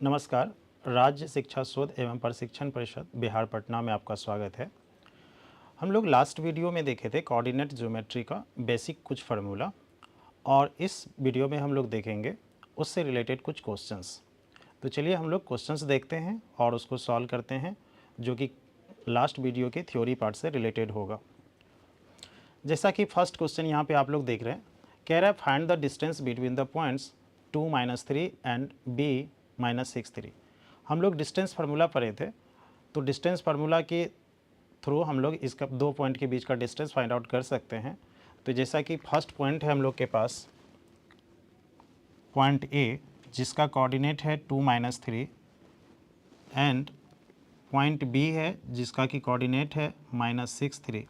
नमस्कार। राज्य शिक्षा शोध एवं प्रशिक्षण परिषद बिहार पटना में आपका स्वागत है। हम लोग लास्ट वीडियो में देखे थे कोऑर्डिनेट ज्योमेट्री का बेसिक कुछ फार्मूला, और इस वीडियो में हम लोग देखेंगे उससे रिलेटेड कुछ क्वेश्चंस। तो चलिए हम लोग क्वेश्चंस देखते हैं और उसको सॉल्व करते हैं, जो कि लास्ट वीडियो के थ्योरी पार्ट से रिलेटेड होगा। जैसा कि फर्स्ट क्वेश्चन यहाँ पे आप लोग देख रहे हैं, कह रहा है find the distance between the points 2 - 3 and b -6 3। हम लोग डिस्टेंस फार्मूला पढ़े थे, तो डिस्टेंस फार्मूला के थ्रू हम लोग इसका दो पॉइंट के बीच का डिस्टेंस फाइंड आउट कर सकते हैं। तो जैसा कि फर्स्ट पॉइंट है हम लोग के पास पॉइंट ए, जिसका कोऑर्डिनेट है 2 - 3, एंड पॉइंट बी है जिसका कि कोऑर्डिनेट है -6 3।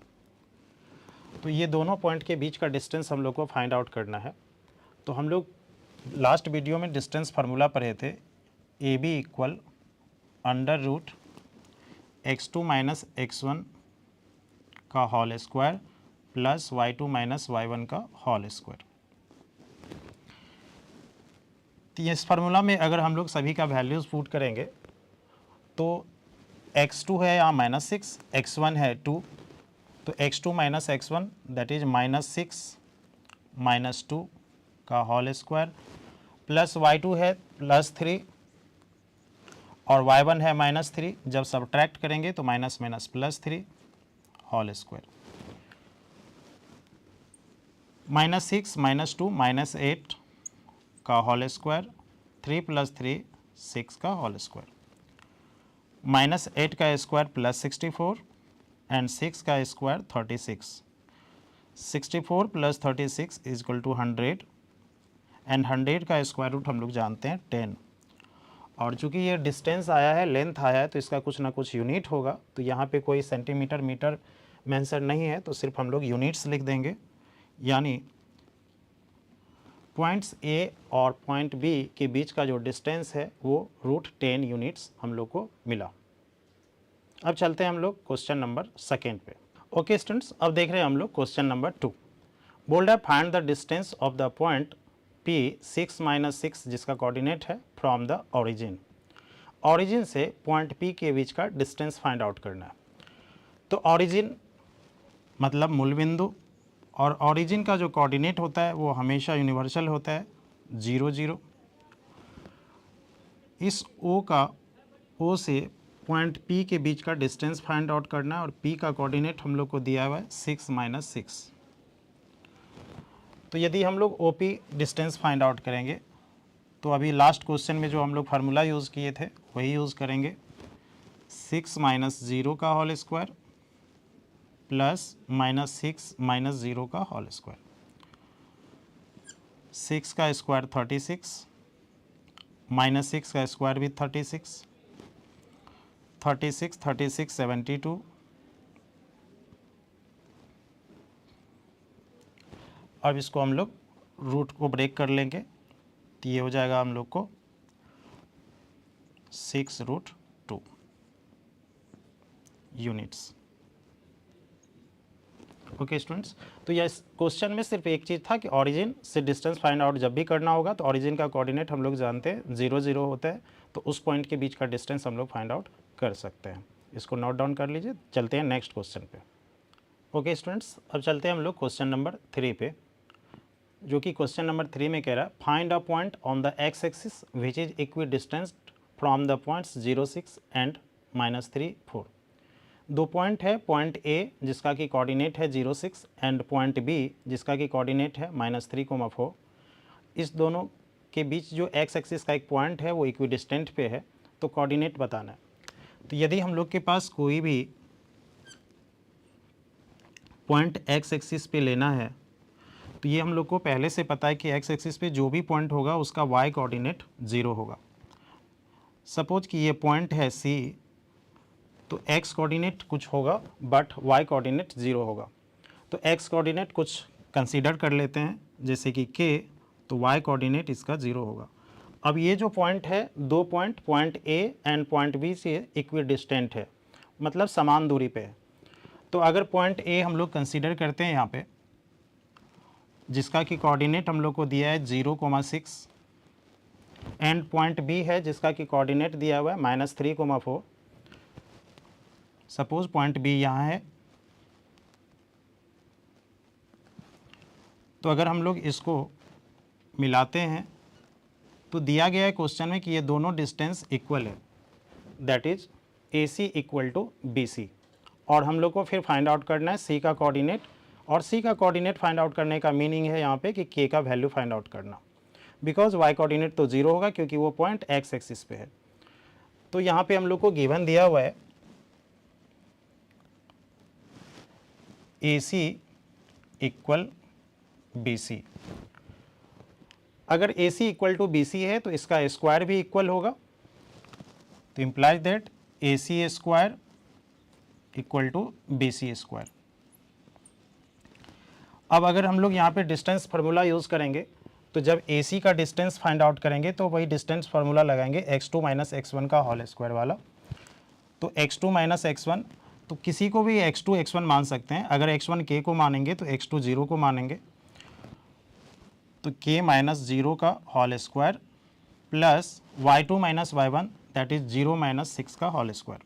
तो ये दोनों पॉइंट के बीच का डिस्टेंस हम लोग को फाइंड आउट करना है। तो हम लोग लास्ट वीडियो में डिस्टेंस फार्मूला पढ़े थे, A B equal √x2 - x1 का whole square plus y2 - y1 का होल स्क्वायर। तो इस फार्मूला में अगर हम लोग सभी का वैल्यूज़ पुट करेंगे तो x2 है यहाँ -6, x1 है 2, तो x2 - x1 दैट इज -6 - 2 का होल स्क्वायर प्लस y2 है +3 और y1 है -3। जब सब्ट्रैक्ट करेंगे तो माइनस माइनस +3 होल स्क्वायर, -6 - 2 -8 का होल स्क्वायर, 3 + 3 6 का होल स्क्वायर, -8 का स्क्वायर +64 एंड 6 का स्क्वायर 36। 64 + 36 इक्वल टू 100 एंड 100 का स्क्वायर रूट हम लोग जानते हैं 10। और चूंकि ये डिस्टेंस आया है, लेंथ आया है, तो इसका कुछ ना कुछ यूनिट होगा। तो यहाँ पे कोई सेंटीमीटर मीटर मेंशन नहीं है, तो सिर्फ हम लोग यूनिट्स लिख देंगे। यानी पॉइंट्स ए और पॉइंट बी के बीच का जो डिस्टेंस है वो √10 यूनिट्स हम लोग को मिला। अब चलते हैं हम लोग क्वेश्चन नंबर सेकेंड पे। ओके स्टूडेंट्स, अब देख रहे हैं हम लोग क्वेश्चन नंबर 2। बोल्ड है find the distance of the point P 6 - 6 जिसका कोऑर्डिनेट है फ्रॉम द ओरिजिन। ओरिजिन से पॉइंट P के बीच का डिस्टेंस फाइंड आउट करना है। तो ओरिजिन मतलब मूल बिंदु, और ओरिजिन का जो कोऑर्डिनेट होता है वो हमेशा यूनिवर्सल होता है 0 0। इस O से पॉइंट P के बीच का डिस्टेंस फाइंड आउट करना है, और P का कोऑर्डिनेट हम लोग को दिया हुआ है 6 - 6। तो यदि हम लोग OP डिस्टेंस फाइंड आउट करेंगे तो अभी लास्ट क्वेश्चन में जो हम लोग फार्मूला यूज़ किए थे वही यूज़ करेंगे। 6 - 0 का होल स्क्वायर प्लस -6 - 0 का होल स्क्वायर, 6 का स्क्वायर 36, -6 का स्क्वायर भी 36, 36 36 72। अब इसको हम लोग रूट को ब्रेक कर लेंगे, तो ये हो जाएगा हम लोग को 6√2 यूनिट्स। ओके स्टूडेंट्स, तो यह क्वेश्चन में सिर्फ एक चीज़ था कि ओरिजिन से डिस्टेंस फाइंड आउट जब भी करना होगा तो ओरिजिन का कोऑर्डिनेट हम लोग जानते हैं 0 0 होता है, तो उस पॉइंट के बीच का डिस्टेंस हम लोग फाइंड आउट कर सकते हैं। इसको नोट डाउन कर लीजिए। चलते हैं नेक्स्ट क्वेश्चन पे। ओके स्टूडेंट्स, अब चलते हैं हम लोग क्वेश्चन नंबर 3 पे, जो कि क्वेश्चन नंबर 3 में कह रहा है find a point on the x axis which is equi distance from the points 0 6 and -3 4। दो पॉइंट है, पॉइंट ए जिसका कि कोऑर्डिनेट है 0 6 एंड पॉइंट बी जिसका कि कोऑर्डिनेट है -3 4। इस दोनों के बीच जो एक्स एक्सिस का एक पॉइंट है वो इक्विडिस्टेंट पे है, तो कोऑर्डिनेट बताना है। तो यदि हम लोग के पास कोई भी पॉइंट एक्स एक्सिस पे लेना है, तो ये हम लोग को पहले से पता है कि एक्स एक्सिस पे जो भी पॉइंट होगा उसका वाई कोऑर्डिनेट 0 होगा। सपोज कि ये पॉइंट है सी, तो एक्स कोऑर्डिनेट कुछ होगा बट वाई कोऑर्डिनेट 0 होगा। तो एक्स कोऑर्डिनेट कुछ कंसीडर कर लेते हैं जैसे कि के, तो वाई कोऑर्डिनेट इसका 0 होगा। अब ये जो पॉइंट है, दो point, point A and point B से इक्विडिस्टेंट है, मतलब समान दूरी पे है। तो अगर पॉइंट ए हम लोग कंसीडर करते हैं यहाँ पे, जिसका कि कोऑर्डिनेट हम लोग को दिया है 0 6, एंड पॉइंट बी है जिसका कि कोऑर्डिनेट दिया हुआ है -3,4। सपोज पॉइंट बी यहाँ है, तो अगर हम लोग इसको मिलाते हैं तो दिया गया है क्वेश्चन में कि ये दोनों डिस्टेंस इक्वल है, that is A C equal to B C. और हम लोग को फिर फाइंड आउट करना है सी का कोऑर्डिनेट, और सी का कोऑर्डिनेट फाइंड आउट करने का मीनिंग है यहाँ पे कि के का वैल्यू फाइंड आउट करना, बिकॉज वाई कोऑर्डिनेट तो 0 होगा क्योंकि वो पॉइंट एक्स एक्सिस पे है। तो यहाँ पे हम लोग को गिवन दिया हुआ है ए सी इक्वल बी सी। अगर A C equal to B C है तो इसका स्क्वायर भी इक्वल होगा, तो implies that A C square equal to B C square. अब अगर हम लोग यहाँ पे डिस्टेंस फार्मूला यूज़ करेंगे तो जब ए सी का डिस्टेंस फाइंड आउट करेंगे तो वही डिस्टेंस फार्मूला लगाएंगे x2 माइनस x1 का होल स्क्वायर वाला। तो x2 माइनस x1, तो किसी को भी x2 x1 मान सकते हैं। अगर x1 k को मानेंगे तो x2 0 को मानेंगे, तो k माइनस 0 का whole square plus y2 minus y1 that is 0 minus 6 का होल स्क्वायर।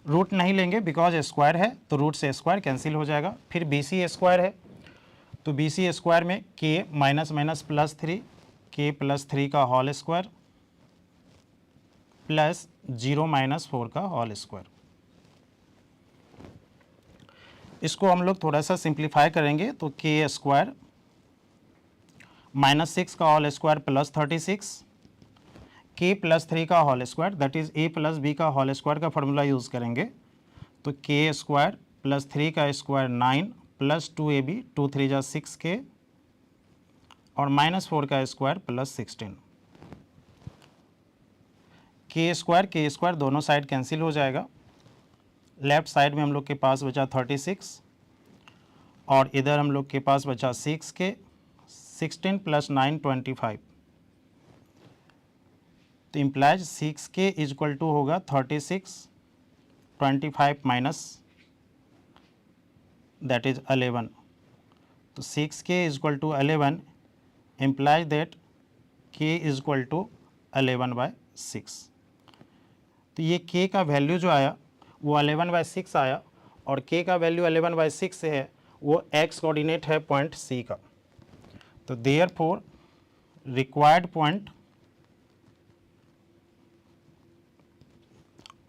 रूट नहीं लेंगे बिकॉज स्क्वायर है, तो रूट से स्क्वायर कैंसिल हो जाएगा। फिर बी सी स्क्वायर है, तो बी सी स्क्वायर में k minus minus plus 3, k plus 3 का होल स्क्वायर प्लस 0 माइनस 4 का होल स्क्वायर। इसको हम लोग थोड़ा सा सिंप्लीफाई करेंगे तो k स्क्वायर माइनस 6 का whole square plus 36, k plus 3 का whole square that is a plus b का होल स्क्वायर का फॉर्मूला यूज़ करेंगे, तो k स्क्वायर प्लस 3 का स्क्वायर 9 प्लस 2ab, 2 3 जा 6k और माइनस 4 का स्क्वायर प्लस 16। k स्क्वायर दोनों साइड कैंसिल हो जाएगा। लेफ्ट साइड में हम लोग के पास बचा 36 और इधर हम लोग के पास बचा 6k, 16 प्लस 9 25, तो implies 6k is equal to होगा 36, 25 माइनस दैट इज 11, तो 6k is equal to 11 implies that k is equal to 11/6। तो ये k का वैल्यू जो आया वो 11/6 आया, और k का वैल्यू 11/6 से है, वो x कोऑर्डिनेट है पॉइंट C का। तो therefore required point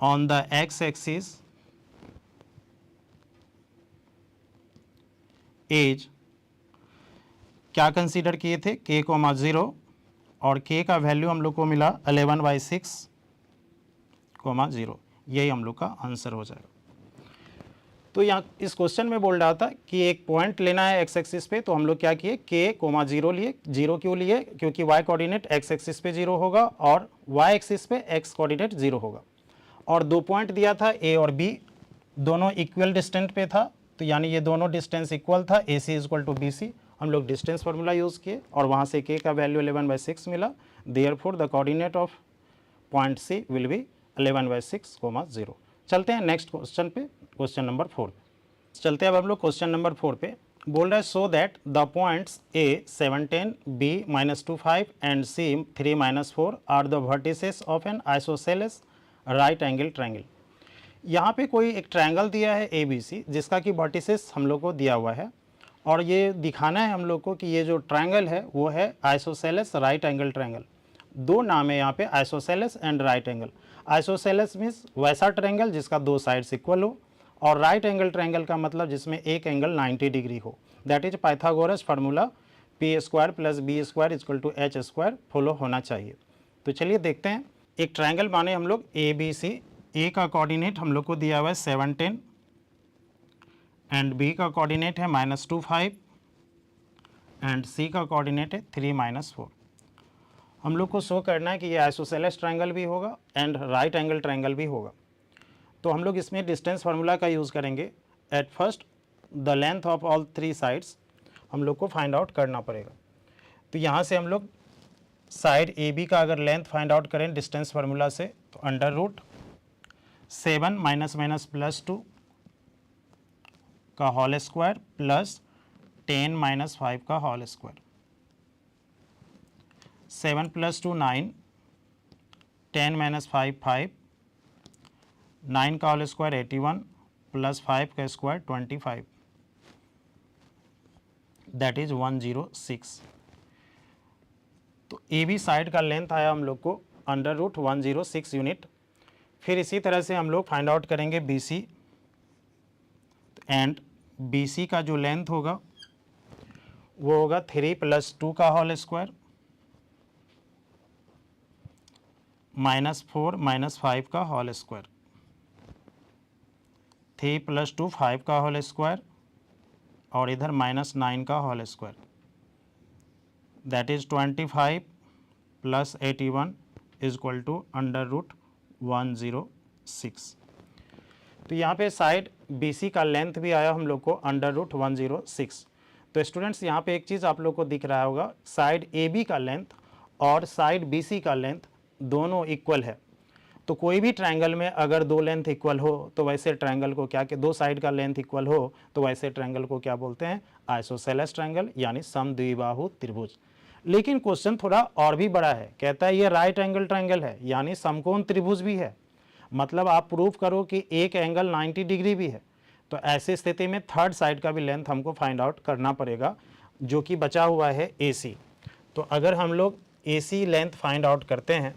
on the x axis is क्या कंसीडर किए थे k, 0 और k का वैल्यू हम लोग को मिला 11/6, 0। यही हम लोग का आंसर हो जाएगा। तो यहाँ इस क्वेश्चन में बोल रहा था कि एक पॉइंट लेना है x एक्सिस पे, तो हम लोग क्या किए k, 0 लिए। 0 क्यों लिए? क्योंकि y कोऑर्डिनेट x एक्सिस पे 0 होगा और y एक्सिस पे x कोऑर्डिनेट 0 होगा। और दो पॉइंट दिया था a और b, दोनों इक्वल डिस्टेंस पे था, तो यानी ये दोनों डिस्टेंस इक्वल था, ए सी इक्वल टू बी सी। हम लोग डिस्टेंस फार्मूला यूज़ किए और वहाँ से k का वैल्यू 11/6 मिला। Therefore the coordinate of point C will be 11/6, 0। चलते हैं नेक्स्ट क्वेश्चन पे, क्वेश्चन नंबर 4। चलते हैं अब हम लोग क्वेश्चन नंबर 4 पे। बोल रहा है so that the points a 710, b -25 and c 3-4 are the vertices of an isosceles right angle triangle. यहाँ पे कोई एक ट्रायंगल दिया है ए बी सी, जिसका कि वर्टिसेस हम लोग को दिया हुआ है, और ये दिखाना है हम लोग को कि ये जो ट्रायंगल है वो है आइसोसेलेस राइट एंगल ट्रायंगल। दो नाम है यहाँ पे, isosceles and right angle. Isosceles means वैसा ट्रायंगल जिसका दो साइड्स इक्वल हो, और राइट एंगल ट्रायंगल का मतलब जिसमें एक एंगल 90 डिग्री हो। That is Pythagoras formula p² + b² = h² follow होना चाहिए। तो चलिए देखते हैं। एक ट्रायंगल माने हम लोग ए बी सी। ए का कोऑर्डिनेट हम लोग को दिया हुआ है 710 एंड बी का कोऑर्डिनेट है -25 एंड सी का कोऑर्डिनेट है 3-4। हम लोग को शो करना है कि ये आइसोसेलेस ट्रायंगल भी होगा एंड राइट एंगल ट्रायंगल भी होगा। तो हम लोग इसमें डिस्टेंस फार्मूला का यूज़ करेंगे। At first the length of all 3 sides हम लोग को फाइंड आउट करना पड़ेगा। तो यहाँ से हम लोग साइड ए बी का अगर लेंथ फाइंड आउट करें डिस्टेंस फार्मूला से, तो √7 -2 का होल स्क्वायर प्लस 10 - 5 का होल स्क्वायर। 7 + 2 9, 10 - 5 5, 9 का होल स्क्वायर 81 प्लस 5 का स्क्वायर 25, दैट इज 106। तो ए बी साइड का लेंथ आया हम लोग को √106 यूनिट। फिर इसी तरह से हम लोग फाइंड आउट करेंगे B C, and B C का जो लेंथ होगा वो होगा 3 + 2 का होल स्क्वायर -4 - 5 का होल स्क्वायर, 3 + 2 5 का होल स्क्वायर और इधर -9 का whole square, that is 25 + 81 equal to √106। तो यहाँ पे साइड BC का लेंथ भी आया हम लोग को √106। तो स्टूडेंट्स यहाँ पे एक चीज़ आप लोग को दिख रहा होगा, साइड AB का लेंथ और साइड BC का लेंथ दोनों इक्वल है। तो कोई भी ट्रायंगल में अगर दो लेंथ इक्वल हो तो वैसे ट्रायंगल को क्या, कि दो साइड का लेंथ इक्वल हो तो वैसे ट्रायंगल को क्या बोलते हैं, आइसोसेलेस ट्रायंगल यानी समद्विबाहु त्रिभुज। लेकिन क्वेश्चन थोड़ा और भी बड़ा है, कहता है ये राइट एंगल ट्रायंगल है यानी समकोण त्रिभुज भी है, मतलब आप प्रूफ करो कि एक एंगल 90 डिग्री भी है। तो ऐसी स्थिति में थर्ड साइड का भी लेंथ हमको फाइंड आउट करना पड़ेगा, जो कि बचा हुआ है AC। तो अगर हम लोग AC लेंथ फाइंड आउट करते हैं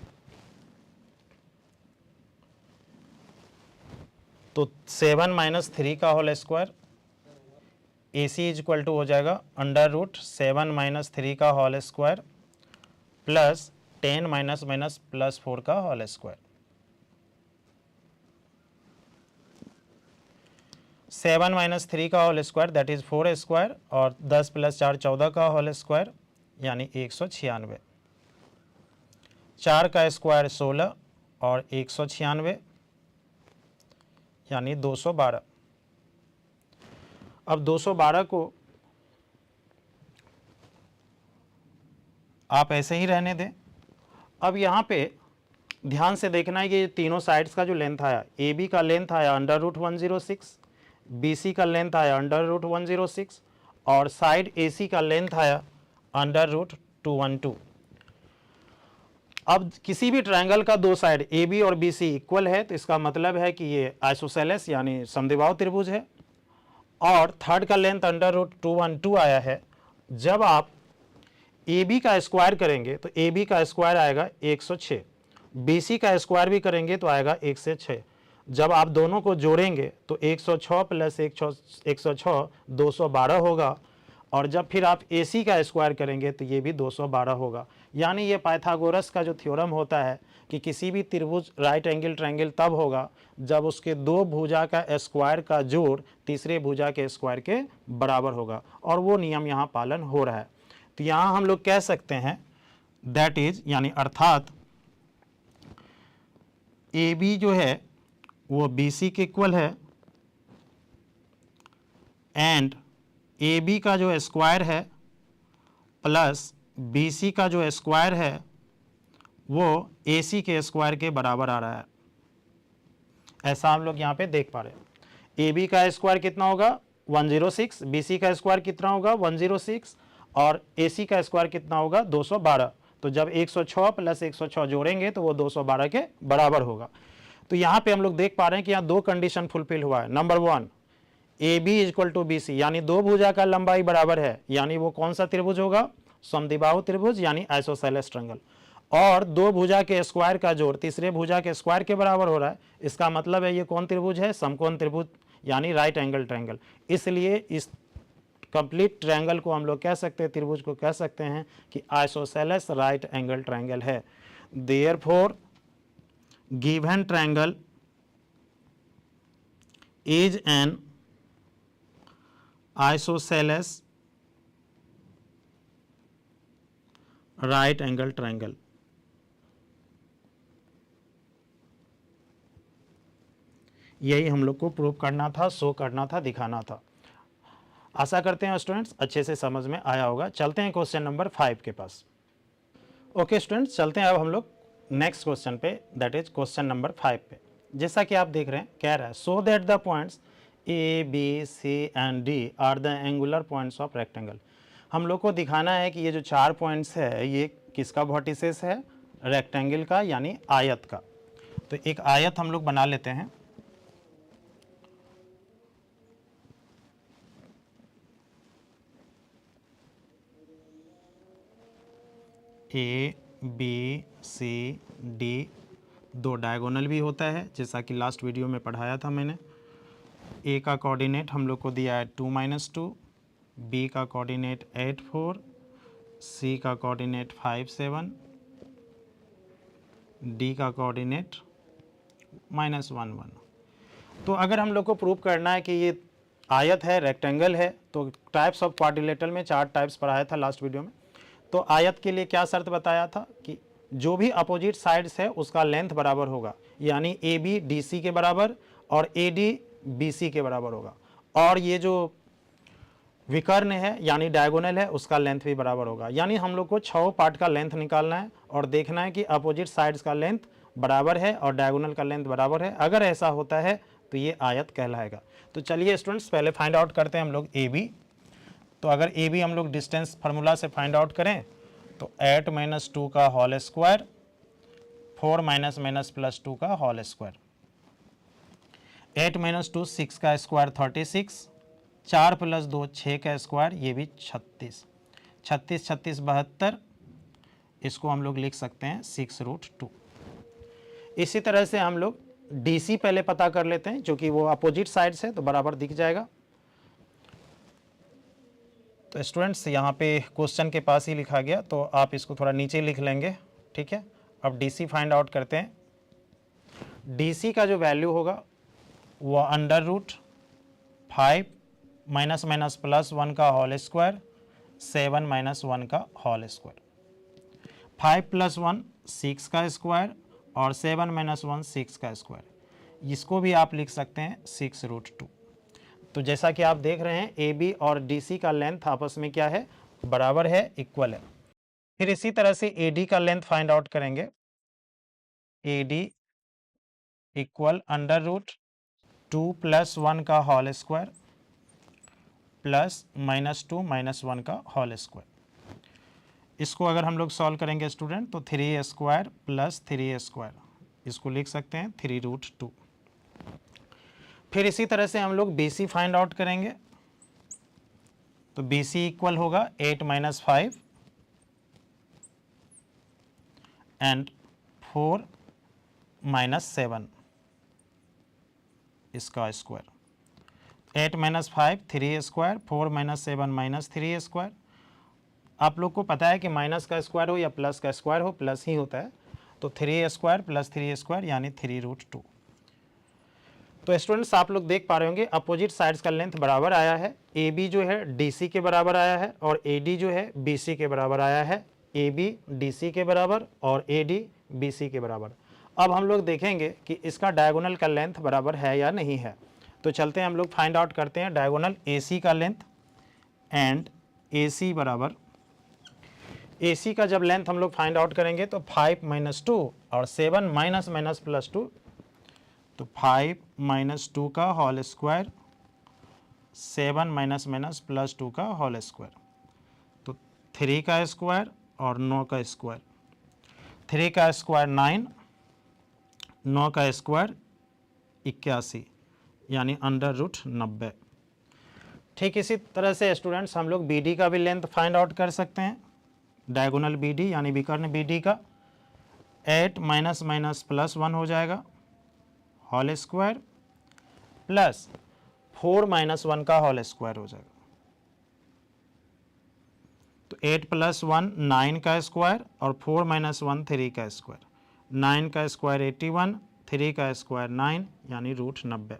तो 7 - 3 का whole square, AC equal to हो जाएगा √7 - 3 का होल स्क्वायर प्लस 10 - +4 का होल स्क्वायर। 7 - 3 का whole square that is 4 square और 10 + 4 14 का होल स्क्वायर यानी 196, 4 का स्क्वायर 16 और 196 यानी 212। अब 212 को आप ऐसे ही रहने दें। अब यहाँ पे ध्यान से देखना है कि तीनों साइड्स का जो लेंथ आया, AB का लेंथ आया √106, BC का लेंथ आया √106 और साइड AC का लेंथ आया √212। अब किसी भी ट्रायंगल का दो साइड AB और BC इक्वल है तो इसका मतलब है कि ये आइसोसेलेस यानी समद्विबाहु त्रिभुज है। और थर्ड का लेंथ √212 आया है। जब आप AB का स्क्वायर करेंगे तो AB का स्क्वायर आएगा 106, BC का स्क्वायर भी करेंगे तो आएगा 106। जब आप दोनों को जोड़ेंगे तो 106 + 106 212 होगा, और जब फिर आप AC का स्क्वायर करेंगे तो ये भी 212 होगा। यानी ये पाइथागोरस का जो थ्योरम होता है कि किसी भी त्रिभुज राइट एंगल ट्रायंगल तब होगा जब उसके दो भुजा का स्क्वायर का जोड़ तीसरे भुजा के स्क्वायर के बराबर होगा, और वो नियम यहाँ पालन हो रहा है। तो यहाँ हम लोग कह सकते हैं दैट इज यानी अर्थात AB जो है वो BC के इक्वल है एंड AB का जो स्क्वायर है प्लस BC का जो स्क्वायर है वो AC के स्क्वायर के बराबर आ रहा है। ऐसा हम लोग यहाँ पे देख पा रहे हैं। AB का स्क्वायर कितना होगा 106, BC का स्क्वायर कितना होगा 106 और AC का स्क्वायर कितना होगा 212। तो जब 106 + 106 जोड़ेंगे तो वो 212 के बराबर होगा। तो यहाँ पे हम लोग देख पा रहे हैं कि यहाँ दो कंडीशन फुलफिल हुआ है। नंबर 1 AB = BC यानी दो भुजा का लंबाई बराबर है, यानी वो कौन सा त्रिभुज होगा, समद्विबाहु त्रिभुज यानी आइसोसेलेस ट्रायंगल। और दो भुजा के स्क्वायर का जोड़ तीसरे भुजा के स्क्वायर के बराबर हो रहा है, इसका मतलब है ये कौन त्रिभुज है, समकोण त्रिभुज यानी राइट एंगल ट्रायंगल। इसलिए इस कंप्लीट ट्रायंगल को हम लोग कह सकते हैं, त्रिभुज को कह सकते हैं कि आइसोसेलेस राइट एंगल ट्रायंगल है। Therefore given triangle is an isosceles right angle triangle. यही हम लोग को प्रूव करना था, शो करना था, दिखाना था। आशा करते हैं स्टूडेंट्स अच्छे से समझ में आया होगा। चलते हैं क्वेश्चन नंबर 5 के पास। ओके स्टूडेंट्स, चलते हैं अब हम लोग नेक्स्ट क्वेश्चन पे, दैट इज क्वेश्चन नंबर 5 पे। जैसा कि आप देख रहे हैं, कह रहा है so that the points A, B, C and D are the angular points of rectangle. हम लोग को दिखाना है कि ये जो चार पॉइंट्स है ये किसका वर्टिसेस है? रेक्टेंगल का यानी आयत का। तो एक आयत हम लोग बना लेते हैं। ए बी सी डी, दो डायगोनल भी होता है जैसा कि लास्ट वीडियो में पढ़ाया था मैंने। ए का कोऑर्डिनेट हम लोग को दिया है 2-2, बी का कोऑर्डिनेट 8-4, सी का कोऑर्डिनेट 5-7, डी का कोऑर्डिनेट -1-1। तो अगर हम लोग को प्रूव करना है कि ये आयत है, रेक्टेंगल है, तो टाइप्स ऑफ क्वाड्रिलेटरल में 4 टाइप्स पढ़ाया था लास्ट वीडियो में। तो आयत के लिए क्या शर्त बताया था कि जो भी अपोजिट साइड्स है उसका लेंथ बराबर होगा, यानी ए बी डी सी के बराबर और ए डी बी सी के बराबर होगा, और ये जो विकर्ण है यानी डायगोनल है उसका लेंथ भी बराबर होगा। यानी हम लोग को 6 पार्ट का लेंथ निकालना है और देखना है कि अपोजिट साइड्स का लेंथ बराबर है और डायगोनल का लेंथ बराबर है। अगर ऐसा होता है तो ये आयत कहलाएगा। तो चलिए स्टूडेंट्स पहले फाइंड आउट करते हैं हम लोग ए बी। तो अगर ए बी हम लोग डिस्टेंस फार्मूला से फाइंड आउट करें तो 8 - 2 का होल स्क्वायर, 4 - -+2 का होल स्क्वायर, 8 - 2 6 का स्क्वायर 36, 4 + 2 6 का स्क्वायर, ये भी 36, 36 36 72, इसको हम लोग लिख सकते हैं 6√2। इसी तरह से हम लोग DC पहले पता कर लेते हैं, जो कि वो अपोजिट साइड से तो बराबर दिख जाएगा। तो स्टूडेंट्स यहाँ पे क्वेश्चन के पास ही लिखा गया, तो आप इसको थोड़ा नीचे लिख लेंगे, ठीक है। अब DC फाइंड आउट करते हैं। DC का जो वैल्यू होगा वो √5 -+1 का होल स्क्वायर, 7 - 1 का होल स्क्वायर, 5 + 1 6 का स्क्वायर और 7 - 1 6 का स्क्वायर, इसको भी आप लिख सकते हैं 6√2। तो जैसा कि आप देख रहे हैं ए बी और डी सी का लेंथ आपस में क्या है? बराबर है, इक्वल है। फिर इसी तरह से ए डी का लेंथ फाइंड आउट करेंगे। ए डी इक्वल √2 + 1 का होल स्क्वायर प्लस -2 - 1 का होल स्क्वायर। इसको अगर हम लोग सॉल्व करेंगे स्टूडेंट तो 3 स्क्वायर प्लस 3 स्क्वायर, इसको लिख सकते हैं 3√2। फिर इसी तरह से हम लोग BC फाइंड आउट करेंगे। तो BC इक्वल होगा 8 - 5 एंड 4 - 7 इसका स्क्वायर, 8 - 5 3 स्क्वायर, 4 - 7 -3 स्क्वायर। आप लोग को पता है कि माइनस का स्क्वायर हो या प्लस का स्क्वायर हो, प्लस ही होता है। तो 3 स्क्वायर प्लस 3 स्क्वायर यानी 3√2। तो स्टूडेंट्स आप लोग देख पा रहे होंगे अपोजिट साइड्स का लेंथ बराबर आया है। ए बी जो है डी सी के बराबर आया है और ए डी जो है बी सी के बराबर आया है। ए बी डी सी के बराबर और ए डी बी सी के बराबर। अब हम लोग देखेंगे कि इसका डायगोनल का लेंथ बराबर है या नहीं है। तो चलते हैं हम लोग फाइंड आउट करते हैं डायगोनल ए सी का लेंथ। एंड ए सी बराबर, ए सी का जब लेंथ हम लोग फाइंड आउट करेंगे तो 5 - 2 और 7 -+2, तो 5 - 2 का होल स्क्वायर, 7 -+2 का होल स्क्वायर, तो 3 का स्क्वायर और 9 का स्क्वायर, 3 का स्क्वायर 9, 9 का स्क्वायर 81 यानी √90। ठीक इसी तरह से स्टूडेंट्स हम लोग BD का भी लेंथ फाइंड आउट कर सकते हैं। डायगोनल BD यानी विकर्ण BD का 8 -+1 हो जाएगा होल स्क्वायर प्लस 4 - 1 का होल स्क्वायर हो जाएगा। तो 8 + 1 9 का स्क्वायर और 4 - 1 3 का स्क्वायर, 9 का स्क्वायर 81, 3 का स्क्वायर 9 यानी √90।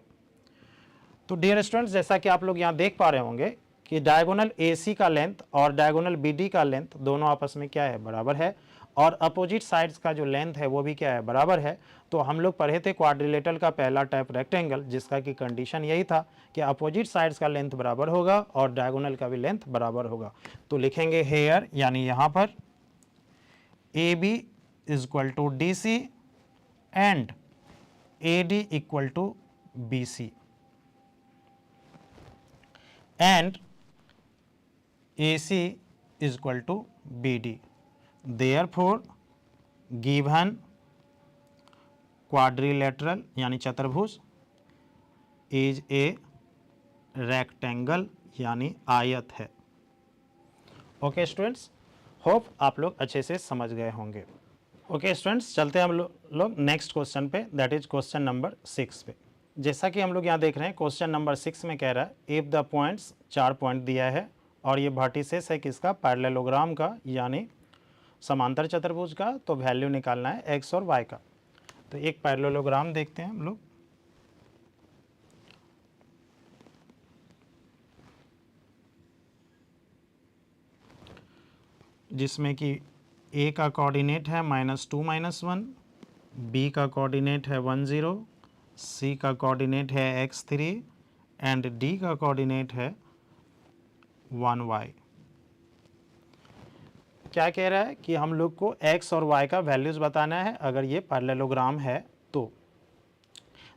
तो डियर स्टूडेंट्स जैसा कि आप लोग यहाँ देख पा रहे होंगे कि डायगोनल AC का लेंथ और डायगोनल BD का लेंथ दोनों आपस में क्या है? बराबर है। और अपोजिट साइड्स का जो लेंथ है वो भी क्या है? बराबर है। तो हम लोग पढ़े थे क्वाड्रिलेटरल का पहला टाइप रेक्टेंगल, जिसका कि कंडीशन यही था कि अपोजिट साइड्स का लेंथ बराबर होगा और डायगोनल का भी लेंथ बराबर होगा। तो लिखेंगे हेयर यानी यहाँ पर AB = DC and AD = BC and AC = BD। Therefore given quadrilateral यानी चतुर्भुज इज ए रेक्टेंगल यानी आयत है। ओके स्टूडेंट्स, होप आप लोग अच्छे से समझ गए होंगे। ओके स्टूडेंट्स, चलते हैं हम लोग नेक्स्ट क्वेश्चन पे, दैट इज क्वेश्चन नंबर 6 पे। जैसा कि हम लोग यहाँ देख रहे हैं क्वेश्चन नंबर 6 में कह रहा है इफ द पॉइंट्स, 4 पॉइंट दिया है और ये वर्टिसेस है किसका, पैरेललोग्राम का यानी समांतर चतुर्भुज का, तो वैल्यू निकालना है एक्स और वाई का। तो एक पैरेललोग्राम देखते हैं हम लोग। जिसमें कि ए का कोऑर्डिनेट है -2 -1, बी का कोऑर्डिनेट है 1 0, सी का कोऑर्डिनेट है x3 एंड डी का कोऑर्डिनेट है 1y। क्या कह रहा है कि हम लोग को x और y का वैल्यूज बताना है अगर ये पैरेललोग्राम है तो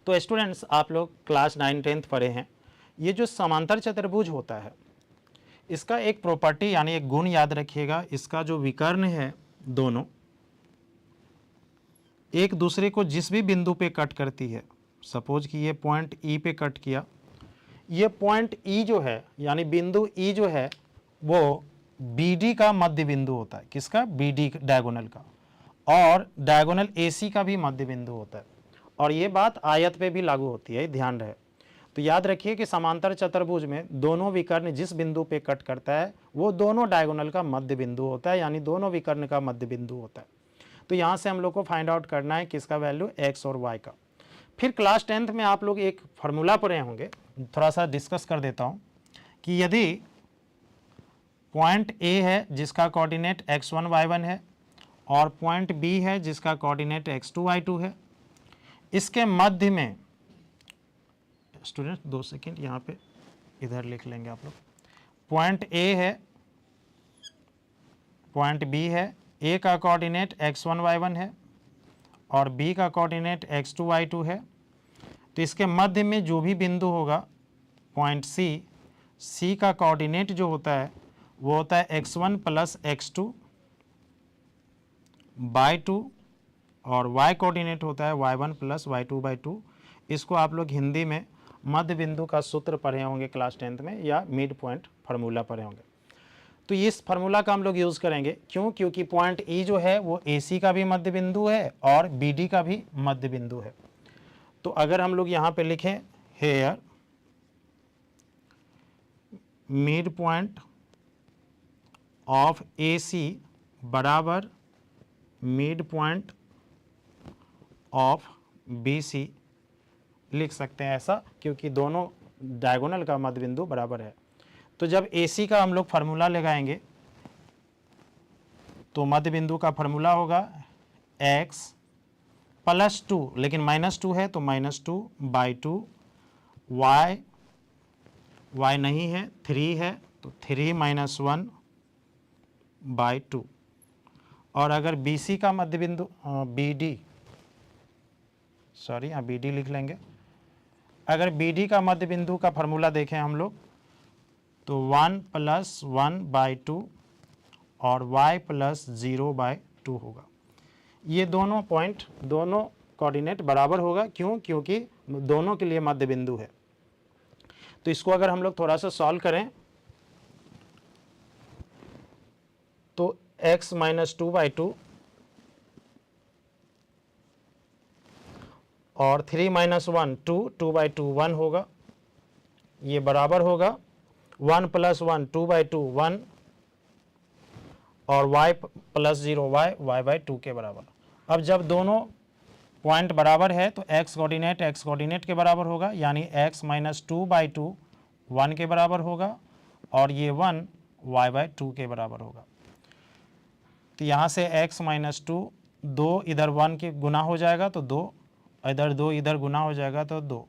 स्टूडेंट्स आप लोग क्लास 9 10th पढ़े हैं। ये जो समांतर चतुर्भुज होता है इसका एक प्रॉपर्टी यानी एक गुण याद रखिएगा, इसका जो विकर्ण है दोनों एक दूसरे को जिस भी बिंदु पे कट करती है, सपोज कि ये पॉइंट ई पे कट किया, ये पॉइंट ई जो है यानी बिंदु ई जो है वो BD का मध्य बिंदु होता है। किसका? BD डायगोनल का, और डायगोनल AC का भी मध्य बिंदु होता है। और ये बात आयत पे भी लागू होती है, ध्यान रहे। तो याद रखिए कि समांतर चतुर्भुज में दोनों विकर्ण जिस बिंदु पे कट करता है वो दोनों डायगोनल का मध्य बिंदु होता है, यानी दोनों विकर्ण का मध्य बिंदु होता है। तो यहाँ से हम लोग को फाइंड आउट करना है किसका वैल्यू, x और y का। फिर क्लास 10th में आप लोग एक फार्मूला पढ़े होंगे, थोड़ा सा डिस्कस कर देता हूँ कि यदि पॉइंट A है जिसका कोऑर्डिनेट x1 y1 है और पॉइंट B है जिसका कोऑर्डिनेट x2 y2 है, इसके मध्य में स्टूडेंट 2 सेकेंड यहाँ पे इधर लिख लेंगे आप लोग। पॉइंट A है, पॉइंट B है, A का कोऑर्डिनेट x1 y1 है और B का कोऑर्डिनेट x2 y2 है। तो इसके मध्य में जो भी बिंदु होगा पॉइंट C का कोऑर्डिनेट जो होता है वो होता है x1 प्लस x2 बाई 2 और y कोऑर्डिनेट होता है y1 प्लस y2 बाई 2। इसको आप लोग हिंदी में मध्य बिंदु का सूत्र पढ़े होंगे क्लास 10th में, या मिड पॉइंट फार्मूला पढ़े होंगे। तो इस फार्मूला का हम लोग यूज़ करेंगे, क्यों? क्योंकि पॉइंट E जो है वो AC का भी मध्य बिंदु है और BD का भी मध्य बिंदु है। तो अगर हम लोग यहाँ पे लिखें here mid point of AC बराबर मिड पॉइंट ऑफ BC, लिख सकते हैं ऐसा, क्योंकि दोनों डायगोनल का मध्य बिंदु बराबर है। तो जब AC का हम लोग फार्मूला लगाएंगे तो मध्य बिंदु का फार्मूला होगा x प्लस 2, लेकिन -2 है तो -2 बाई 2, y नहीं है 3 है तो 3 - 1 बाई 2। और अगर BC का मध्य बिंदु BD, सॉरी यहाँ BD लिख लेंगे। अगर BD का मध्य बिंदु का फार्मूला देखें हम लोग तो 1 प्लस 1 बाई 2 और y प्लस 0 बाई 2 होगा। ये दोनों पॉइंट, दोनों कोऑर्डिनेट बराबर होगा, क्यों? क्योंकि दोनों के लिए मध्य बिंदु है। तो इसको अगर हम लोग थोड़ा सा सॉल्व करें तो x - 2 बाई 2 और 3 - 1 2, 2 बाई 2 1 होगा, ये बराबर होगा 1 प्लस 1 2 बाई 2 1 और y प्लस 0 y बाई 2 के बराबर। अब जब दोनों पॉइंट बराबर है तो x कोऑर्डिनेट के बराबर होगा, यानी x - 2 बाई 2 1 के बराबर होगा और ये 1 y बाई 2 के बराबर होगा। तो यहाँ से x - 2 2 इधर 1 के गुना हो जाएगा तो 2, इधर 2 इधर गुना हो जाएगा तो 2।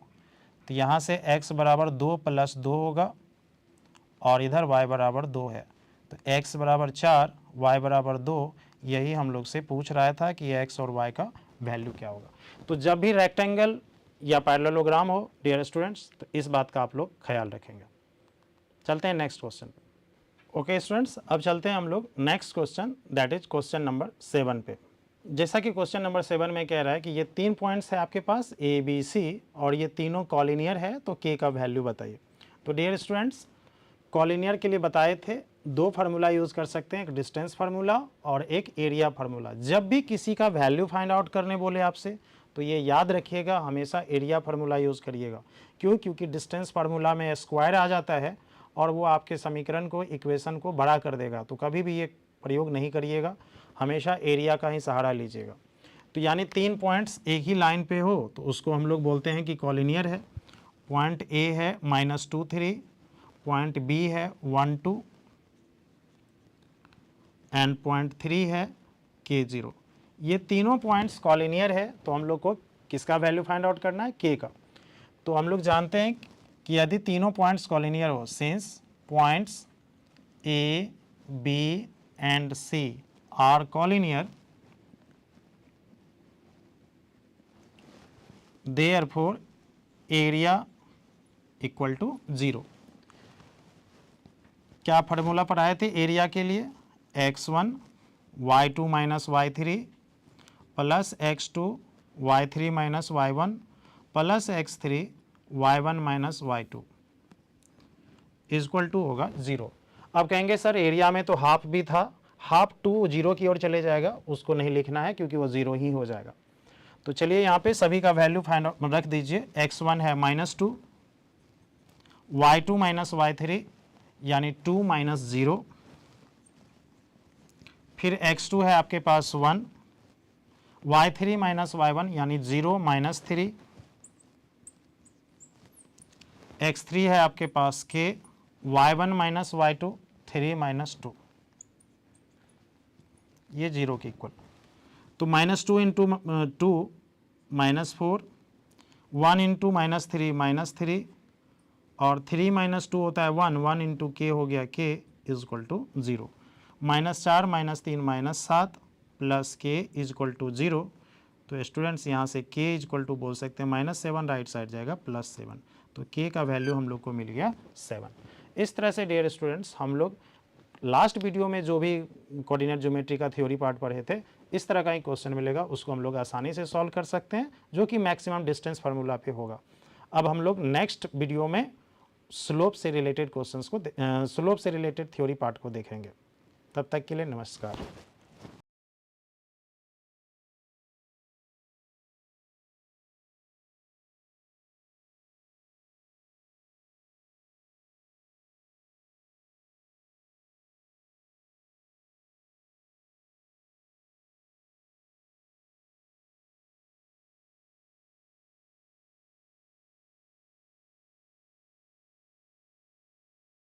तो यहाँ से x बराबर 2 प्लस 2 होगा और इधर y बराबर 2 है, तो x बराबर 4 y बराबर 2। यही हम लोग से पूछ रहा था कि x और y का वैल्यू क्या होगा। तो जब भी रेक्टेंगल या पैरेललोग्राम हो डियर स्टूडेंट्स, तो इस बात का आप लोग ख्याल रखेंगे। चलते हैं नेक्स्ट क्वेश्चन। ओके स्टूडेंट्स, अब चलते हैं हम लोग next question, that is question number 7 पे। जैसा कि क्वेश्चन नंबर 7 में कह रहा है कि ये 3 पॉइंट्स है आपके पास ए बी सी और ये तीनों कॉलिनियर है, तो के का वैल्यू बताइए। तो डियर स्टूडेंट्स, कॉलिनियर के लिए बताए थे 2 फार्मूला यूज़ कर सकते हैं, एक डिस्टेंस फार्मूला और एक एरिया फार्मूला। जब भी किसी का वैल्यू फाइंड आउट करने बोले आपसे, तो ये याद रखिएगा हमेशा एरिया फार्मूला यूज़ करिएगा। क्यों? क्योंकि डिस्टेंस फार्मूला में स्क्वायर आ जाता है और वो आपके समीकरण को, इक्वेशन को बड़ा कर देगा, तो कभी भी ये प्रयोग नहीं करिएगा, हमेशा एरिया का ही सहारा लीजिएगा। तो यानी 3 पॉइंट्स एक ही लाइन पे हो तो उसको हम लोग बोलते हैं कि कॉलिनियर है। पॉइंट ए है -2 3, पॉइंट बी है 1 2 एंड पॉइंट 3 है K0। ये तीनों पॉइंट्स कॉलिनियर है, तो हम लोग को किसका वैल्यू फाइंड आउट करना है? K का। तो हम लोग जानते हैं कि यदि तीनों पॉइंट्स कॉलिनियर हो, since points A, B and C are collinear, therefore area equal to 0। क्या फार्मूला पढ़ाए थे एरिया के लिए? x1 y2 minus y3 plus x2 y3 minus y1 plus x3 y1 minus y2 equal to होगा 0। अब कहेंगे sir area में तो हाफ भी था, हाफ 2 0 की ओर चले जाएगा, उसको नहीं लिखना है क्योंकि वो 0 ही हो जाएगा। तो चलिए यहाँ पे सभी का वैल्यू फाइंड रख दीजिए। x1 है -2, y2 माइनस y3 यानी 2 माइनस 0, फिर x2 है आपके पास 1, y3 माइनस y1 यानी 0 माइनस 3, x3 है आपके पास k, y1 minus y2 3 minus 2, ये 0 के इक्वल। तो -2 इंटू 2 -4, 1 इंटू -3 -3 और 3 माइनस 2 होता है 1, 1 इंटू के हो गया k is equal to 0। -4 -3 -7 plus k is equal to 0। तो स्टूडेंट्स यहाँ से k इज इक्वल टू बोल सकते हैं -7, राइट साइड जाएगा +7, तो k का वैल्यू हम लोग को मिल गया 7। इस तरह से डियर स्टूडेंट्स हम लोग लास्ट वीडियो में जो भी कोऑर्डिनेट ज्योमेट्री का थ्योरी पार्ट पढ़े थे, इस तरह का ही क्वेश्चन मिलेगा, उसको हम लोग आसानी से सॉल्व कर सकते हैं, जो कि मैक्सिमम डिस्टेंस फार्मूला पे होगा। अब हम लोग नेक्स्ट वीडियो में स्लोप से रिलेटेड क्वेश्चंस को, स्लोप से रिलेटेड थ्योरी पार्ट को देखेंगे। तब तक के लिए नमस्कार।